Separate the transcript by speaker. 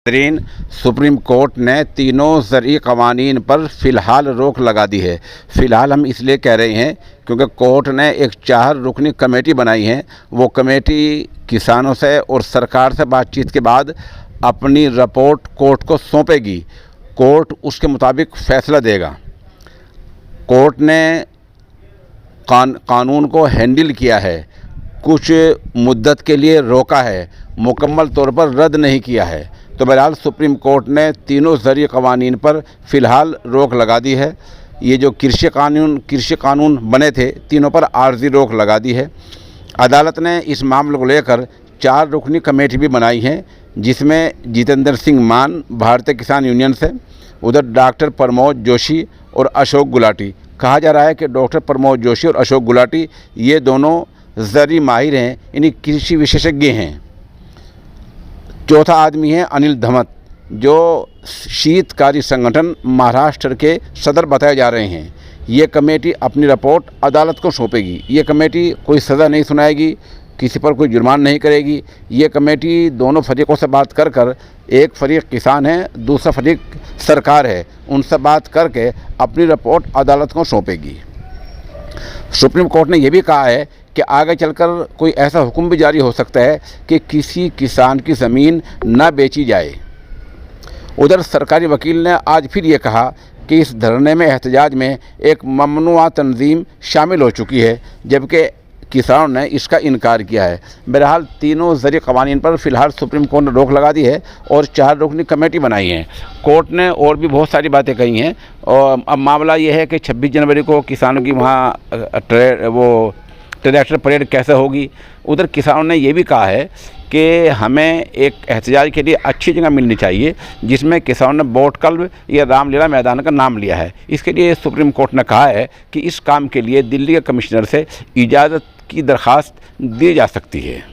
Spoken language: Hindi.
Speaker 1: नाज़रीन, सुप्रीम कोर्ट ने तीनों ज़रई क़वानीन पर फ़िलहाल रोक लगा दी है। फ़िलहाल हम इसलिए कह रहे हैं क्योंकि कोर्ट ने एक 4 रुकनी कमेटी बनाई है। वो कमेटी किसानों से और सरकार से बातचीत के बाद अपनी रिपोर्ट कोर्ट को सौंपेगी। कोर्ट उसके मुताबिक फ़ैसला देगा। कोर्ट ने कानून को हैंडल किया है, कुछ मुद्दत के लिए रोका है, मुकम्मल तौर पर रद्द नहीं किया है। तो बहरहाल सुप्रीम कोर्ट ने तीनों ज़रई क़वानीन पर फ़िलहाल रोक लगा दी है। ये जो कृषि कानून बने थे, तीनों पर आर्जी रोक लगा दी है। अदालत ने इस मामले को लेकर 4 रुकनी कमेटी भी बनाई है, जिसमें जितेंद्र सिंह मान भारतीय किसान यूनियन से, उधर डॉक्टर प्रमोद जोशी और अशोक गुलाटी। कहा जा रहा है कि डॉक्टर प्रमोद जोशी और अशोक गुलाटी ये दोनों ज़रई माहिर हैं, इन्हीं कृषि विशेषज्ञ हैं। चौथा आदमी है अनिल धमत, जो शीतकारी संगठन महाराष्ट्र के सदर बताए जा रहे हैं। ये कमेटी अपनी रिपोर्ट अदालत को सौंपेगी। ये कमेटी कोई सज़ा नहीं सुनाएगी, किसी पर कोई जुर्माना नहीं करेगी। ये कमेटी दोनों फरीक़ों से बात कर एक फरीक किसान है, दूसरा फरीक सरकार है, उनसे बात करके अपनी रिपोर्ट अदालत को सौंपेगी। सुप्रीम कोर्ट ने यह भी कहा है कि आगे चलकर कोई ऐसा हुक्म भी जारी हो सकता है कि किसी किसान की ज़मीन न बेची जाए। उधर सरकारी वकील ने आज फिर ये कहा कि इस धरने में एहतजाज में एक ममनुआ तंजीम शामिल हो चुकी है, जबकि किसानों ने इसका इनकार किया है। बहरहाल तीनों ज़रई क़वानीन पर फ़िलहाल सुप्रीम कोर्ट ने रोक लगा दी है और 4 रुकनी कमेटी बनाई है। कोर्ट ने और भी बहुत सारी बातें कही हैं और अब मामला ये है कि 26 जनवरी को किसानों की वहाँ ट्रैक्टर परेड कैसे होगी। उधर किसानों ने ये भी कहा है कि हमें एक एहतजाज के लिए अच्छी जगह मिलनी चाहिए, जिसमें किसानों ने बोट क्लब या रामलीला मैदान का नाम लिया है। इसके लिए सुप्रीम कोर्ट ने कहा है कि इस काम के लिए दिल्ली के कमिश्नर से इजाज़त की दरख्वास्त दी जा सकती है।